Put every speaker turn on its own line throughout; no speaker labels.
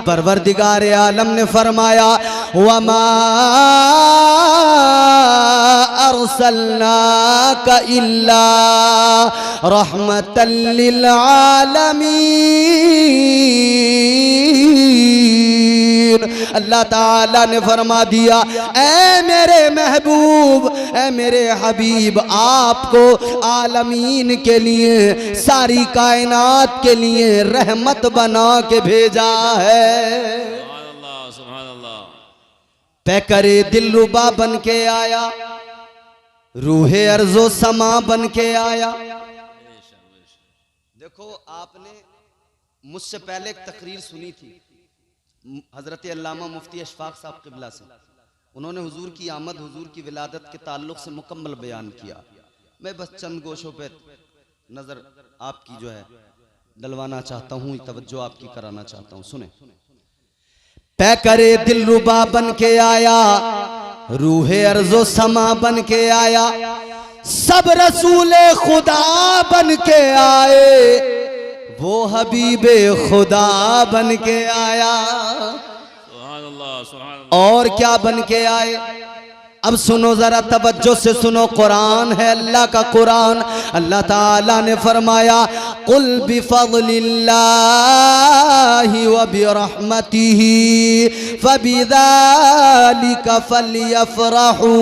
परवरदिगार आलम ने फरमाया वमा अरसलनाका इल्ला रहमतल लिल आलमीन। अल्लाह ताला ने फरमा दिया ऐ मेरे महबूब, ऐ मेरे हबीब, आपको आलमीन के लिए, सारी कायनात के लिए रहमत बना के भेजा है। पैकरे दिलरुबा बन के आया, रूहे अर्जो समा बन के आया। देखो आपने मुझसे पहले एक तकरीर सुनी थी हजरत अल्लामा मुफ्ती अशफाक साहब क़िबला से। उन्होंने हुजूर की आमद, हुजूर की विलादत के ताल्लुक से मुकम्मल बयान किया। मैं बस चंद गोशों पे नजर आपकी जो है डलवाना चाहता हूँ, तवज्जो आपकी कराना चाहता हूँ। सुने। पैकरे दिलरुबा बन के आया, रूहे अर्जो समा बन के आया, सब रसूले खुदा बन के आए, वो हबीबे खुदा बन के आया। और क्या बन के आए? अब सुनो जरा तवज्जो से सुनो, कुरान है अल्लाह का कुरान। अल्लाह ताला ने फरमाया कुल बिफज़लिल्लाहि व बिरहमतिही फबिज़ालिका फलयफ़रहू।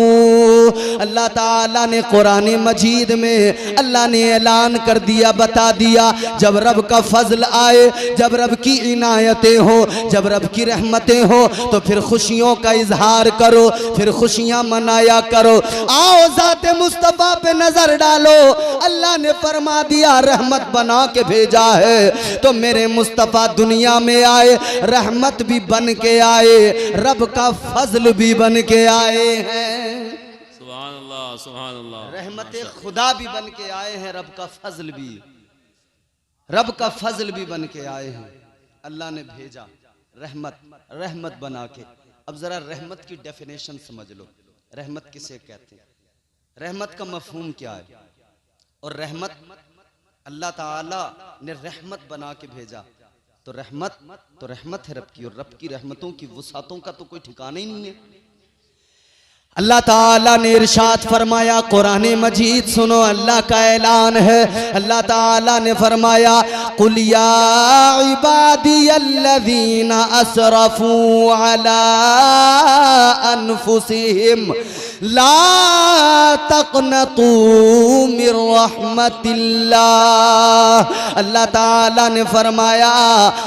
अल्लाह ताला ने कुरान मजीद में अल्लाह ने ऐलान कर दिया, बता दिया, जब रब का फजल आए, जब रब की इनायतें हो, जब रब की रहमतें हो, तो फिर खुशियों का इजहार करो, फिर खुशियां मनाया करो। आओ ज़ाते मुस्तफा पे नजर डालो। अल्लाह ने फरमा दिया रहमत बना के भेजा है, तो मेरे मुस्तफा दुनिया में आए, रहमत भी बन के आए, रब का फजल भी बन के आए हैं। सुभान अल्लाह, सुभान अल्लाह। रहमत खुदा भी बन के आए हैं, रब का फजल भी, रब का फजल भी बन के आए हैं। अल्लाह ने भेजा रहमत, रहमत बना के। अब जरा रहमत की डेफिनेशन समझ लो। रहमत किसे कहते हैं? रहमत का मफहूम क्या है? और रहमत अल्लाह ताला ने रहमत बना के भेजा, तो रहमत है रब की, और रब की रहमतों की वुसातों का तो कोई ठिकाना ही नहीं है। अल्लाह ताला ने इरशाद फरमाया, कुरान मजीद सुनो, अल्लाह का ऐलान है। अल्लाह ताला ने फरमाया कुल या इबादियल्लज़ीना असरफू अला अनफुसिहिम ला तक़नतू मिर रहमतिल्लाह। अल्लाह ताला ने फरमाया,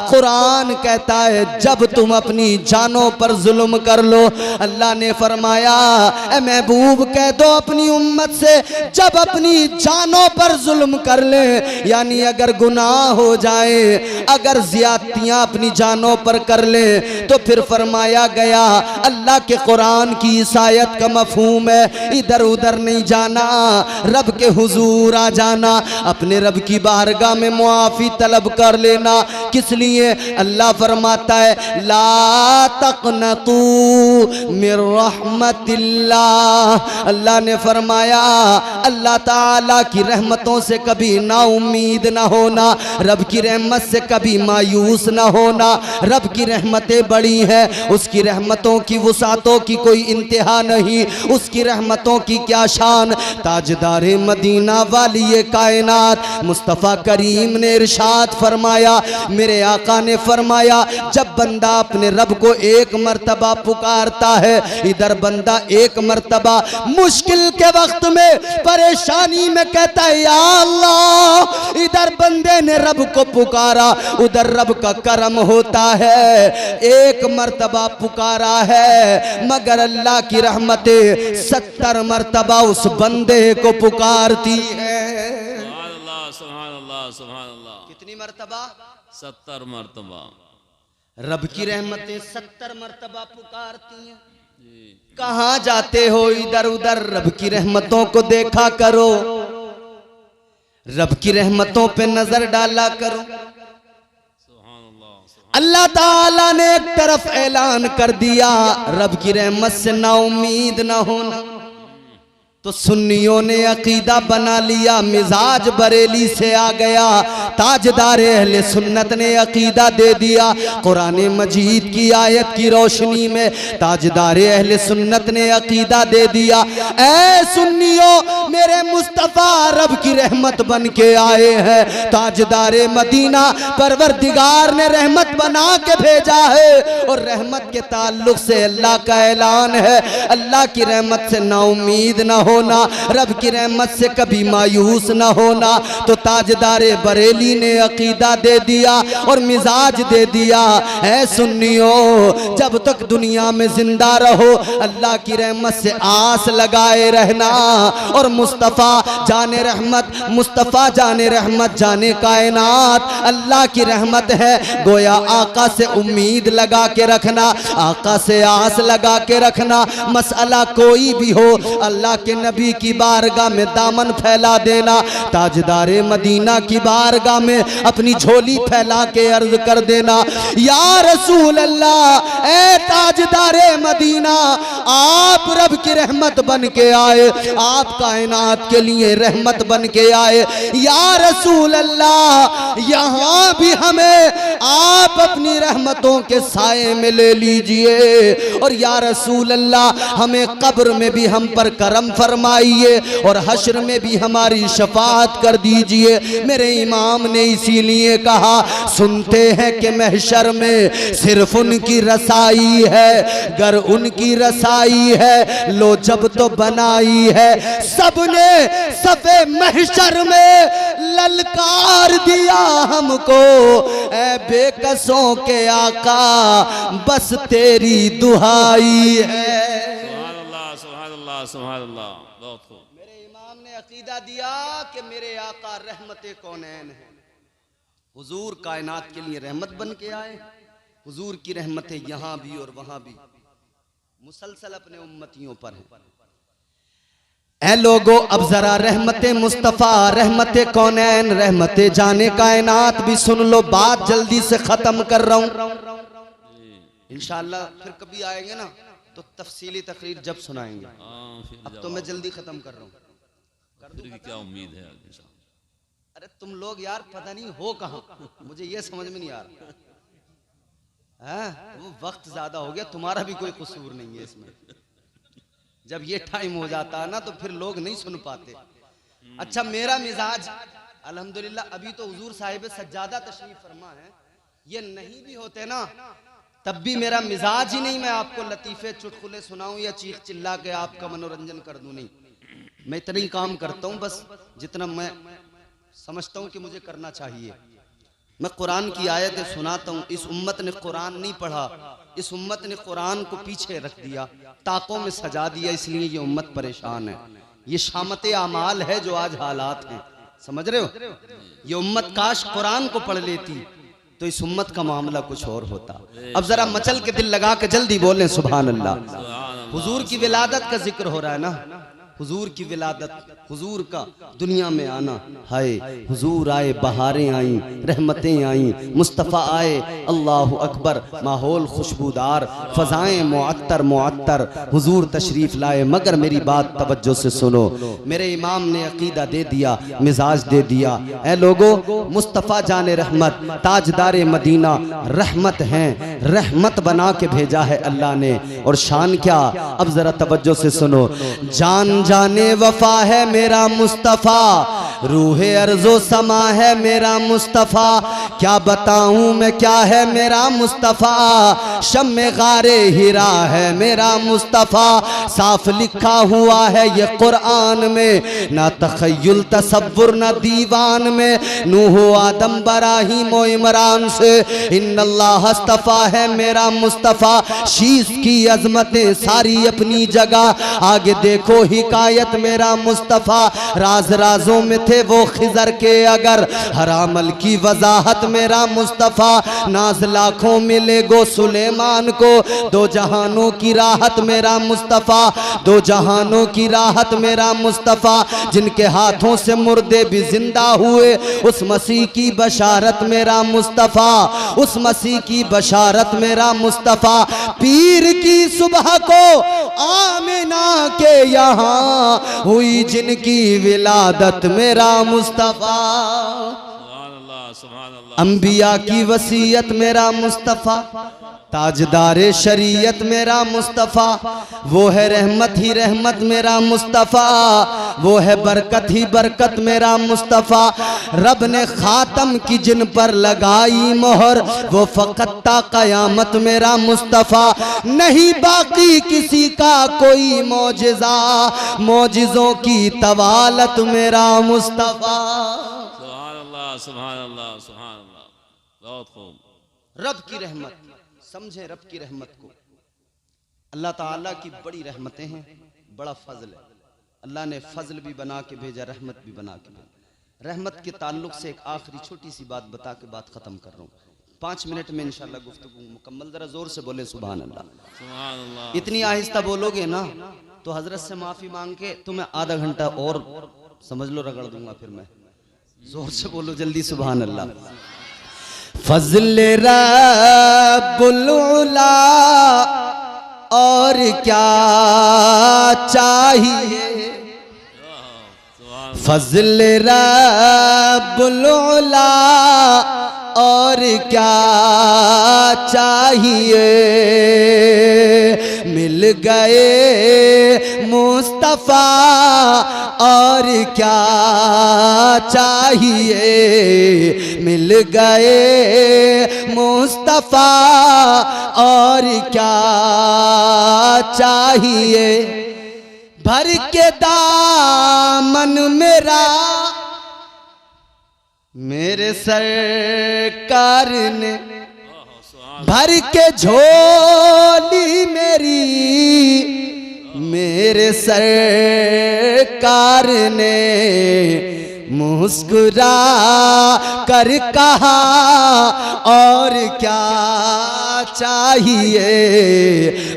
कुरान कहता है जब तुम अपनी जानों पर जुल्म कर लो, अल्लाह ने फरमाया ए महबूब कह दो अपनी उम्मत से, जब अपनी जानों पर जुल्म कर ले, यानी अगर गुनाह हो जाए, अगर ज्यादतियां अपनी जानों पर कर ले, तो फिर फरमाया गया अल्लाह के कुरान की ईसायत का मफहूम है इधर उधर नहीं जाना, रब के हुजूर आ जाना, अपने रब की बारगाह में मुआफी तलब कर लेना। किस लिए? अल्लाह फरमाता है ला तक़नतू मिर रहमतिल्लाह। अल्लाह ने फरमाया अल्लाह ताला की रहमतों से कभी ना उम्मीद ना होना, रब की रहमत से कभी मायूस ना होना। रब की रहमतें बड़ी हैं, उसकी रहमतों की वुसातों की कोई इंतहा नहीं, उसकी रहमतों की क्या शान। ताजदारे मदीना वाली ये कायनात मुस्तफ़ा करीम ने इरशाद फरमाया, मेरे आका ने फरमाया जब बंदा अपने रब को एक मर्तबा पुकारता है, इधर बंदा एक मर्तबा मुश्किल के वक्त में परेशानी में कहता है या अल्लाह, इधर बंदे ने रब को पुकारा, उधर रब का करम होता है। एक मर्तबा पुकारा है, मगर अल्लाह की रहमतें 70 मर्तबा उस बंदे को पुकारती है। सुभान अल्लाह, सुभान अल्लाह, सुभान अल्लाह। कितनी मर्तबा? 70 मर्तबा। रब की रहमतें 70 मर्तबा पुकारती हैं। कहाँ जाते हो इधर उधर, रब की रहमतों को देखा करो, रब की रहमतों पे नजर डाला करो। अल्लाह ताला ने एक तरफ ऐलान कर दिया रब की रहमत से ना उम्मीद ना होना, तो सुन्नियों ने अकीदा बना लिया मिजाज बरेली से आ गया, ताजदार अहले सुन्नत ने अकीदा दे दिया कुरान मजीद की आयत की रोशनी में, ताजदार अहले सुन्नत ने अकीदा दे दिया ऐ सुन्नियों मेरे मुस्तफ़ा रब की रहमत बन के आए हैं, ताजदार मदीना परवरदिगार ने रहमत बना के भेजा है। और रहमत के ताल्लुक से अल्लाह का ऐलान है, अल्लाह की रहमत से नाउमीद ना होना, रब की रहमत से कभी मायूस ना होना। तो ताजदार बरेली ने अकीदा दे दिया और मिजाज दे दिया है सुन्नियों जब तक दुनिया में जिंदा रहो अल्लाह की रहमत से आस लगाए रहना। और मुस्तफ़ा जाने रहमत, मुस्तफ़ा जाने रहमत जाने कायनात अल्लाह की रहमत है, गोया आका से उम्मीद लगा के रखना, आका से आस लगा के रखना। मसला कोई भी हो अल्लाह के नबी की बारगाह में दामन फैला देना, ताजदारे मदीना की बारगाह में अपनी झोली फैला के अर्ज कर देना या रसूल अल्लाह ए ताजदारे मदीना आप रब की रहमत बन के आए, आप कायनात के लिए रहमत बन के आए, या रसूल अल्लाह यहाँ भी हमें आप अपनी रहमतों के साए में ले लीजिए। और या रसूल अल्लाह हमें कब्र में भी हम पर करम फरमाइए और हश्र में भी हमारी शफाअत कर दीजिए। मेरे इमाम ने इसीलिए कहा सुनते हैं कि महशर में सिर्फ उनकी रसाई है, गर उनकी रसाई है लो जब तो बनाई है, सबने सफे महशर में ललकार दिया हमको ऐ बेकसों के आका बस तेरी दुहाई है।
सुभान अल्लाह, बहुत खूब।
मेरे इमाम ने अकीदा दिया कि मेरे आका रहमत कौनैन है, हुजूर कायनात के लिए रहमत बन के आए, हुजूर की रहमतें यहाँ भी और वहाँ भी मुसलसल अपने उम्मतियों पर हैं। ऐ लोगो अब जरा रहमते मुस्तफ़ा रहमते कौनैन रहमते जाने कायनात भी सुन लो, बात जल्दी से खत्म कर रहा हूँ, इंशाअल्लाह फिर कभी आएंगे ना तो तफसीली तकरीर जब सुनाएंगे, अब तो मैं जल्दी खत्म कर रहा हूँ।
क्या उम्मीद है?
अरे तुम लोग यार पता नहीं हो कहाँ, मुझे ये समझ में नहीं आ रहा है, वो वक्त ज्यादा हो गया, तुम्हारा भी कोई कसूर नहीं है इसमें। जब ये टाइम हो जाता है ना तो फिर लोग नहीं सुन पाते। अच्छा मेरा मिजाज अल्हम्दुलिल्लाह अभी तो हुजूर साहिब सज्जादा तशरीफ फरमा है, ये नहीं भी होते ना तब भी मेरा मिजाज ही नहीं मैं आपको लतीफ़े चुटकुले सुनाऊं या चीख चिल्ला के आपका मनोरंजन कर दूं, नहीं, मैं इतना ही काम करता हूं बस जितना मैं समझता हूं कि मुझे करना चाहिए। मैं कुरान की आयतें सुनाता हूं। इस उम्मत ने कुरान नहीं पढ़ा, इस उम्मत ने कुरान को पीछे रख दिया, ताकों में सजा दिया, इसलिए ये उम्मत परेशान है। ये शामत आमाल है जो आज हालात हैं, समझ रहे हो? ये उम्मत काश कुरान को पढ़ लेती तो इस उम्मत का मामला कुछ और होता। अब जरा मचल के दिल लगा के जल्दी बोलें सुभान अल्लाह। हुजूर की विलादत का जिक्र हो रहा है ना, हुजूर की विलादत, हुजूर का दुनिया में आना, हाय हुजूर आए, बहारें आई, रहमतें आई, मुस्तफ़ा आए, अल्लाह अकबर, माहौल खुशबूदार, फ़ज़ाएं मुअत्तर मुअत्तर, हुजूर तशरीफ़ लाए। मगर मेरी बात तवज्जो से सुनो, मेरे इमाम ने अकीदा दे दिया, मिजाज दे दिया। ऐ लोगो मुस्तफ़ा जाने रहमत ताजदार मदीना रहमत हैं, रहमत बना के भेजा है अल्लाह ने। और शान क्या, अब ज़रा तवज्जो से सुनो, जान जाने वफा है मेरा मुस्तफ़ा, रूहे अर्ज़ो समा है मेरा मुस्तफ़ा, क्या बताऊं मैं क्या है मेरा मुस्तफ़ा, शम्मे गारे हीरा है मेरा मुस्तफ़ा, साफ लिखा हुआ है ये कुरान में, ना तखय्युल तसव्वुर ना दीवान में, नूह आदम बराहीम व इमरान से इन्नल्लाह अस्तफ़ा है मेरा मुस्तफ़ा, शीश की अजमतें सारी अपनी जगह, आगे देखो हिकायत मेरा मुस्तफ़ा, राज राजों में थे वो खिजर के अगर, हरामल की वजाहत मेरा मुस्तफ़ा, नाज लाखों मिले गो सुलेमान को, दो जहानों की राहत मेरा मुस्तफ़ा, दो जहानों की राहत मेरा मुस्तफ़ा, जिनके हाथों से मुर्दे भी जिंदा हुए, उस मसीह की बशारत मेरा मुस्तफ़ा, उस मसीह की बशारत मेरा मुस्तफ़ा, पीर की सुबह को आमिना के यहाँ हुई जिनकी विलादत मेरा मुस्तफ़ा। अंबिया की वसीयत मेरा मुस्तफ़ा, ताजदारे शरीयत मेरा मुस्तफ़ा, वो है रहमत ही रहमत मेरा मुस्तफ़ा, वो है बरकत ही बरकत मेरा मुस्तफ़ा। रब ने खातम की जिन पर लगाई मोहर, वो फ़कत ता क़यामत मेरा मुस्तफ़ा। नहीं बाकी किसी का कोई मौजिज़ा, मौजिज़ों की तवालत मेरा मुस्तफ़ा।
सुभान अल्लाह सुभान अल्लाह, बहुत खूब।
रब की रहमत, समझे रब की रहमत को। अल्लाह ताला की बड़ी रहमतें हैं, बड़ा फजल है। अल्लाह ने फजल भी बना के भेजा, रहमत भी बना के भेजा। रहमत के ताल्लुक से एक आखिरी छोटी सी बात बता के बात खत्म कर रहा हूँ। 5 मिनट में इंशाल्लाह गुफ्तगू मुकम्मल। जरा जोर से बोले सुभान अल्लाह।
सुभान अल्लाह।
इतनी आहिस्ता बोलोगे ना तो हजरत से माफी मांग के तुम्हें आधा घंटा और समझ लो रगड़ दूंगा फिर मैं। जोर से बोलो जल्दी सुभान अल्लाह। फजल रब्बुल उला और क्या चाहिए, फजल रब्बुल उला और क्या चाहिए। मिल गए मुस्तफ़ा और क्या चाहिए, मिल गए मुस्तफ़ा और क्या चाहिए। भर के दामन मेरा मेरे सरकार ने, भर के झोली मेरी मेरे सरकार ने, मुस्कुरा कर कहा और क्या चाहिए,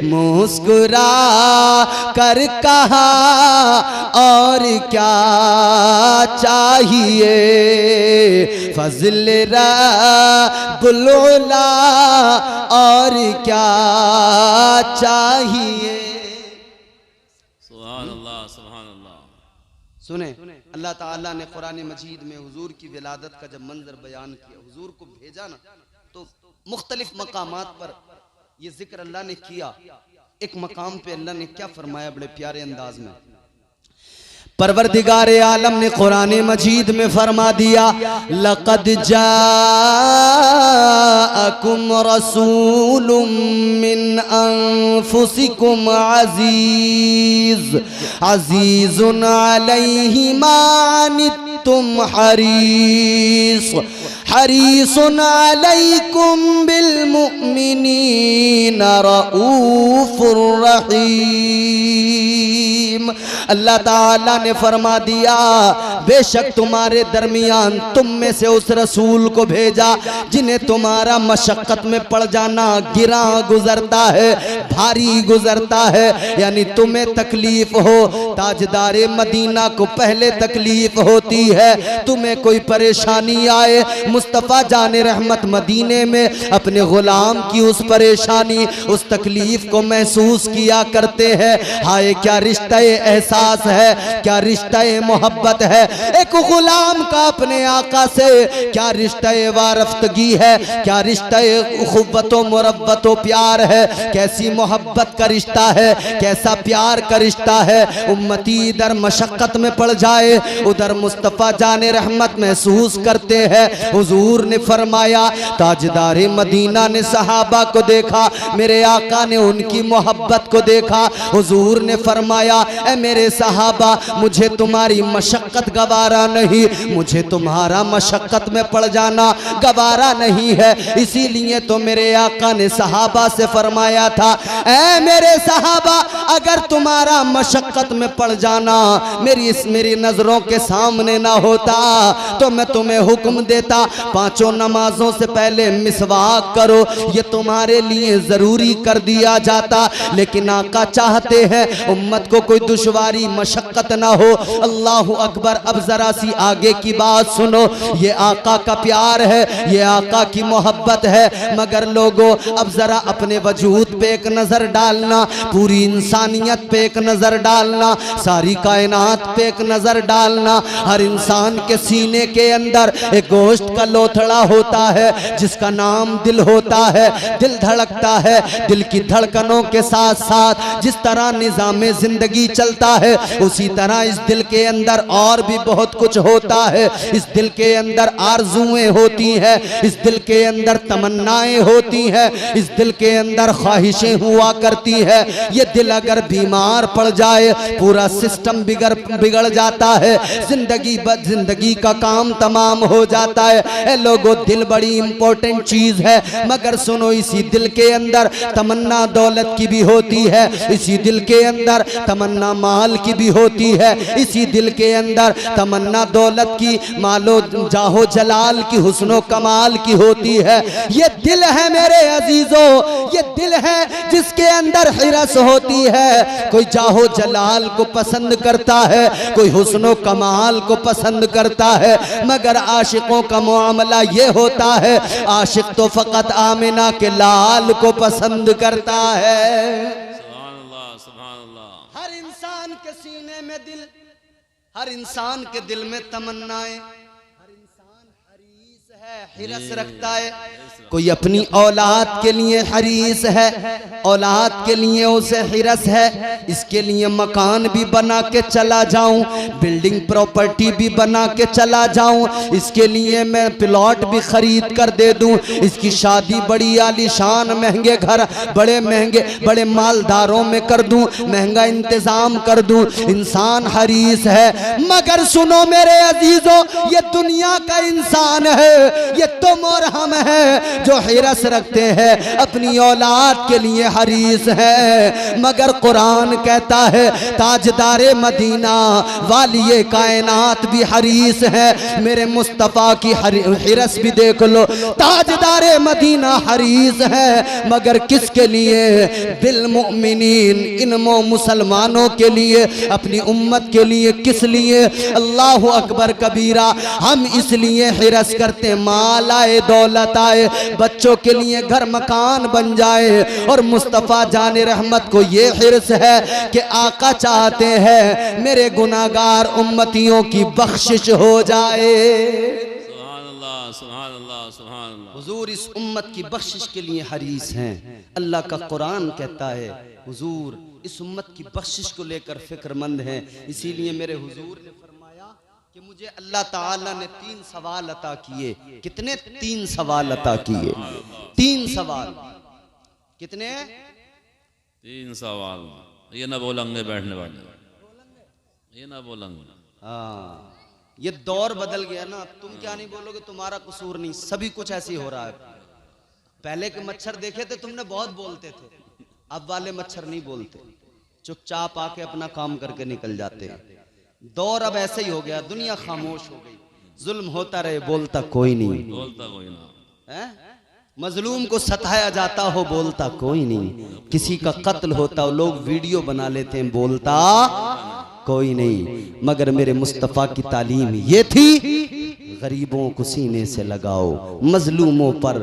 मुस्कुरा कर कहा और क्या चाहिए। फजल रब्बुल उला और क्या चाहिए।
सुभान अल्लाह सुभान अल्लाह।
सुने, अल्लाह ताला ने कुरान मजीद में हुजूर की विलादत का जब मंजर बयान किया, हुजूर को भेजा ना, तो मुख्तलिफ मकामात पर ये जिक्र अल्लाह ने किया। एक मकाम पे अल्लाह ने क्या फरमाया बड़े प्यारे अंदाज में। परवरदिगार आलम ने कुरान मजीद में फरमा दिया, लक़द जाअकुम रसूलुम मिन अनफुसिकुम अज़ीज़ अज़ीज़ुन अलैहि मा अनित्तुम हरीस हरीसुन अलैकुम बिल मुमिनीना रऊफुर रहीम। अल्लाह ताला ने फरमा दिया, बेशक तुम्हारे दरमियान तुम में से उस रसूल को भेजा जिन्हें तुम्हारा मशक्कत में पड़ जाना गिरा गुजरता है, भारी गुजरता है, यानी तुम्हें तकलीफ हो। ताजदारे मदीना को पहले तकलीफ होती है, तुम्हें कोई परेशानी आए, मुस्तफ़ा जाने रहमत मदीने में अपने गुलाम की उस परेशानी उस तकलीफ को महसूस किया करते हैं। हाय क्या रिश्ता एहसास है, क्या रिश्ता मोहब्बत है एक गुलाम का अपने आका से, क्या रिश्ता वारफ्तगी है, क्या रिश्ता उख़्वतो मुरब्बतो प्यार है, कैसी मोहब्बत का रिश्ता है, कैसा प्यार का रिश्ता है। उम्मती इधर मशक्कत में पड़ जाए, उधर मुस्तफ़ा जाने रहमत महसूस करते हैं। हुजूर ने फरमाया, ताजदारे मदीना ने सहाबा को देखा, मेरे आका ने उनकी मोहब्बत को देखा। हुजूर ने फरमाया, ए मेरे सहाबा, मुझे तुम्हारी मशक्कत गवारा नहीं, मुझे तुम्हारा मशक्कत में पड़ जाना गवारा नहीं है। इसीलिए तो मेरे आका ने सहाबा से फरमाया था, ए मेरे सहाबा, अगर तुम्हारा मशक्कत में पड़ जाना मेरी नजरों के सामने ना होता तो मैं तुम्हें हुक्म देता, 5 नमाजों से पहले मिसवाक करो, ये तुम्हारे लिए जरूरी कर दिया जाता। लेकिन आका चाहते हैं उम्मत को कोई दुश्वारी तुम्हारी मशक्कत ना हो। अल्लाह अकबर। अब जरा सी आगे की बात सुनो, ये आका का प्यार है, ये आका की मोहब्बत है। मगर लोगों अब जरा अपने वजूद पे एक नजर डालना, पूरी इंसानियत पे एक नजर डालना, सारी कायनात पे एक नजर डालना। हर इंसान के सीने के अंदर एक गोश्त का लोथड़ा होता है जिसका नाम दिल होता है। दिल धड़कता है, दिल की धड़कनों के साथ साथ जिस तरह निज़ामे जिंदगी चलता है उसी तरह इस दिल के अंदर और भी बहुत कुछ होता है। इस दिल के अंदर आरज़ुएं होती हैं, इस दिल के अंदर तमन्नाएं होती हैं, इस दिल के अंदर ख्वाहिशें हुआ करती है। ये दिल अगर बीमार पड़ जाए पूरा सिस्टम बिगड़ जाता है, जिंदगी का काम तमाम हो जाता है। ए लोगों, दिल बड़ी इंपॉर्टेंट चीज है, मगर सुनो इसी दिल के अंदर तमन्ना दौलत की भी होती है, इसी दिल के अंदर तमन्ना माल की भी होती है, इसी दिल के अंदर तमन्ना दौलत की, मालो जाहो जलाल की, हुस्नो कमाल की होती है। ये दिल है मेरे अजीजों, ये दिल है जिसके अंदर हिरस होती है। कोई जाहो जलाल को पसंद करता है, कोई हुस्नो कमाल को पसंद करता है, मगर आशिकों का मामला ये होता है, आशिक तो फकत आमिना के लाल को पसंद करता है।
सुभान अल्लाह, सुभान अल्लाह।
हर इंसान के सीने में दिल, हर इंसान के दिल में तमन्नाएं, हर इंसान हरीस है, हिरस रखता है। कोई अपनी औलाद के लिए हरीस है, औलाद के लिए उसे हिरस है, इसके लिए मकान भी बना के चला जाऊं, बिल्डिंग प्रॉपर्टी भी बना के चला जाऊं, इसके लिए मैं प्लॉट भी खरीद कर दे दूं, इसकी शादी बड़ी आलीशान महंगे घर, बड़े महंगे बड़े मालदारों में कर दूं, महंगा इंतजाम कर दूं। इंसान हरीस है, मगर सुनो मेरे अजीजों, ये दुनिया का इंसान है, ये तुम और हम हैं जो हिरस रखते हैं, अपनी औलाद के लिए हरीस है। मगर कुरान कहता है ताजदारे मदीना वालिये कायनात भी हरीस है। मेरे मुस्तफ़ा की हिरस भी देख लो, ताजदारे मदीना हरीस है, मगर किसके लिए? बिल मुमिनीन, इन मुसलमानों के लिए, अपनी उम्मत के लिए। किस लिए? अल्लाह अकबर कबीरा। हम इसलिए हिरस करते माल आए, दौलत आए, बच्चों के लिए घर मकान बन जाए, और मुस्तफ़ा जाने रहमत को ये हिर्स है कि आका चाहते हैं मेरे गुनाहगार उम्मतियों की बख्शिश हो जाए।
सुभान अल्लाह, सुभान अल्लाह, सुभान अल्लाह।
हुजूर इस उम्मत की बख्शिश के लिए हरीस हैं। अल्लाह का कुरान कहता है हुजूर इस उम्मत की बख्शिश को लेकर फिक्रमंद हैं। इसीलिए मेरे हुजूर ने फरमाया कि मुझे अल्लाह ताला ने 3 सवाल अता किए। कितने? 3 सवाल अता किए। 3 सवाल। कितने?
3 सवाल। ये ना बोलेंगे बैठने वाले, ये ना बोलेंगे।
हाँ, ये दौर बदल गया ना। तुम क्या नहीं बोलोगे, तुम्हारा कसूर नहीं, सभी कुछ ऐसे ही हो रहा है। पहले के मच्छर देखे थे तुमने, बहुत बोलते थे, अब वाले मच्छर नहीं बोलते, चुपचाप आके अपना काम करके निकल जाते हैं। दौर अब ऐसे ही हो गया, दुनिया खामोश हो गई, जुल्म होता रहे, बोलता कोई नहीं,
बोलता कोई ना
है? मजलूम को सताया जाता हो, बोलता कोई नहीं, किसी का कत्ल होता हो, लोग वीडियो बना लेते हैं, बोलता कोई नहीं। मगर मेरे मुस्तफ़ा की तालीम ये थी, गरीबों को सीने से लगाओ, मजलूमों पर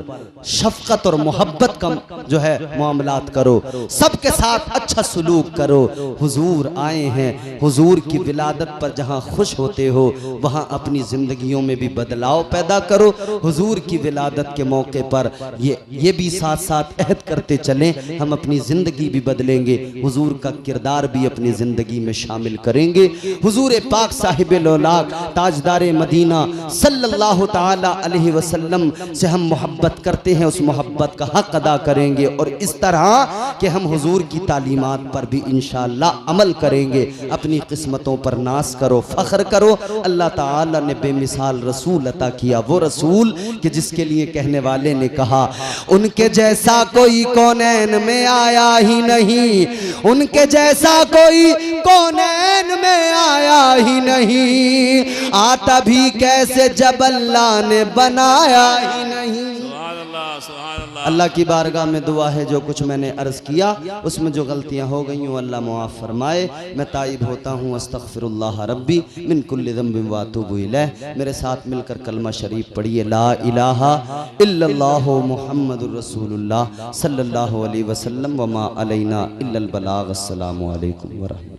शफकत और मोहब्बत का जो है मामलात करो, सबके साथ अच्छा सलूक करो। हुजूर आए हैं, हुजूर की विलादत पर जहां खुश होते हो वहां अपनी जिंदगियों में भी बदलाव पैदा करो। हुजूर की विलादत के मौके पर ये भी साथ साथ अहद करते चलें, हम अपनी जिंदगी भी बदलेंगे, हुजूर का किरदार भी अपनी जिंदगी में शामिल करेंगे। हुजूर पाक साहिब लौलाक ताजदारे मदीना सल्लल्लाहु ताला अलैहि वसल्लम से हम मोहब्बत करते हैं, उस मोहब्बत का हक अदा करेंगे, और इस तरह कि हम हुजूर की तालीमात पर भी इंशाअल्लाह अमल करेंगे। अपनी किस्मतों पर नाज करो, फख्र करो। अल्लाह ताला ने बेमिसाल रसूल अता किया, वो रसूल कि जिसके लिए कहने वाले ने कहा उनके जैसा कोई कौनैन में आया ही नहीं, उनके जैसा कोई कौनैन में आया ही नहीं, आता भी कैसे जब अल्लाह ने बनाया ही नहीं।
सुभान अल्लाह, सुभान अल्लाह।
अल्लाह की बारगाह में दुआ है, जो कुछ मैंने अर्ज़ किया उसमें जो गलतियाँ हो गई हूँ अल्लाह मुआफ़ फरमाए। मैं ताइब होता हूँ, अस्तग़फ़िरुल्लाह रब्बी मिन कुल्लि ज़ंबिन व अतूबु इलैह। मेरे साथ मिलकर कलमा शरीफ पढ़िए, ला इलाहा इल्लल्लाहु मुहम्मदुर रसूलुल्लाह सल्लल्लाहु अलैहि वसल्लम व मा अलैना इल्लल बलाग। अस्सलामु अलैकुम व रहमतुल्लाह।